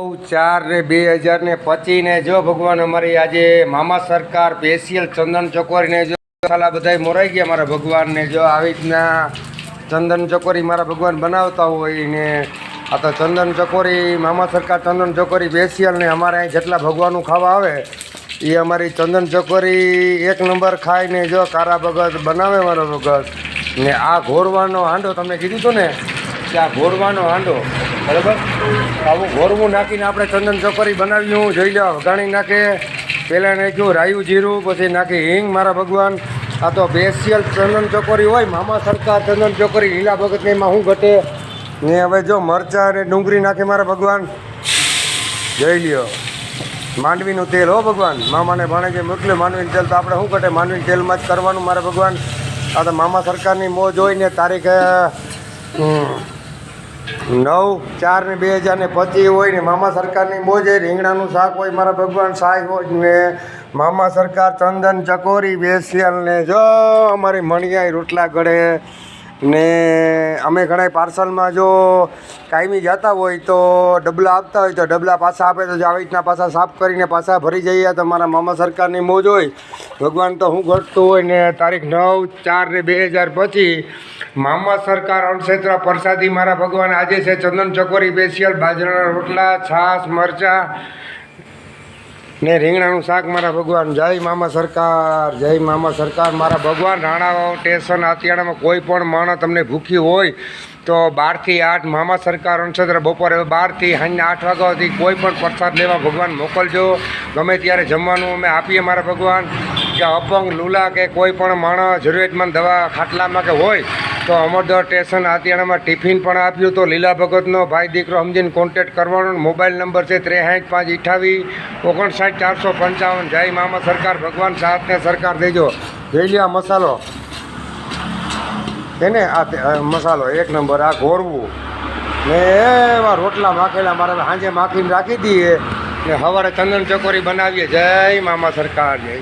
9/4/2025 જો ભગવાન અમારી આજે મામા સરકાર સ્પેશિયલ ચંદન ચોકોરીને જો મસાલા બધાય મોરાઈ ગયા મારા ભગવાનને જો આવી રીતના ચંદન ચોકોરી મારા ભગવાન બનાવતા હોય ને આ તો ચંદન ચોકોરી મામા સરકાર ચંદન ચોકોરી સ્પેશિયલ ને અમારે અહીં જેટલા ભગવાનનું ખાવા આવે એ અમારી ચંદન ચોકોરી એક નંબર ખાઈને જો કારા ભગત બનાવે મારો ભગત ને આ ઘોરવાનો હાંડો તમને કીધું હતું ને કે આ ઘોરવાનો હાંડો બરાબર આવું ઘોરવું નાખીને આપણે ચંદન ચોકોરી બનાવ્યું જોઈ લો વઘાણી નાખે પહેલાં નાખ્યું રાયું જીરું પછી નાખી હિંગ મારા ભગવાન આ તો સ્પેશિયલ ચંદન ચોકોરી હોય મામા સરકાર ચંદન ચોકોરી લીલા ભગતને એમાં શું ઘટે ને હવે જો મરચાં અને ડુંગળી નાખે મારા ભગવાન જોઈ લ્યો માંડવીનું તેલ હો ભગવાન મામાને ભાણે જે મોકલે માંડવીનું તેલ તો આપણે શું ઘટે માંડવીનું તેલમાં જ કરવાનું મારા ભગવાન આ તો મામા સરકારની મોજ હોય ને તારીખ 9/4/2025 હોય ને મામા સરકારની મોજ હોય રીંગણાનું શાક હોય મારા ભગવાન શાક હોય ને મામા સરકાર ચંદન ચકોરી સ્પેશિયલ ને જો અમારી મણિયાઈ રોટલા ગળે ને અમે ઘણા પાર્સલમાં જો કાયમી જતા હોય તો ડબલા આપતા હોય તો ડબલા પાછા આપે તો આવી રીતના પાછા સાફ કરીને પાછા ભરી જઈએ તો મારા મામા સરકારની મોજ હોય ભગવાન તો શું ઘટતું હોય ને તારીખ 9/4/2025 મામા સરકાર અણક્ષેત્ર પ્રસાદી મારા ભગવાન આજે છે ચંદન ચકોરી સ્પેશિયલ બાજરાના રોટલા છાશ મરચાં ને રીંગણાનું શાક મારા ભગવાન જય મામા સરકાર મારા ભગવાન રાણાવાવ સ્ટેશન આતિયાણામાં કોઈ પણ માણસ તમને ભૂખ્યું હોય તો 12 થી 8 મામા સરકાર અણક્ષેત્ર બપોરે 12 થી સાંજના 8 વાગ્યા સુધી કોઈ પણ પ્રસાદ લેવા ભગવાન મોકલજો ગમે ત્યારે જમવાનું અમે આપીએ મારા ભગવાન કે અપંગ લુલા કે કોઈ પણ માણસ જરૂરિયાતમંદ દવા ખાટલામાં કે હોય તો અમરદોર સ્ટેશન આતિયાણામાં ટિફિન પણ આપ્યું તો લીલા ભગતનો ભાઈ દીકરો સમજીને કોન્ટેક્ટ કરવાનો મોબાઈલ નંબર છે 63 5 58 59 455 જય મામા સરકાર ભગવાન સાથને સરકાર દેજો જોઈ લ્યો મસાલો એને આ મસાલો એક નંબર આ ઘોરવું ને એવા રોટલા માખેલા મારે સાંજે માખીને રાખી દઈએ ને સવારે ચંદન ચોકોરી બનાવીએ જય મામા સરકાર જય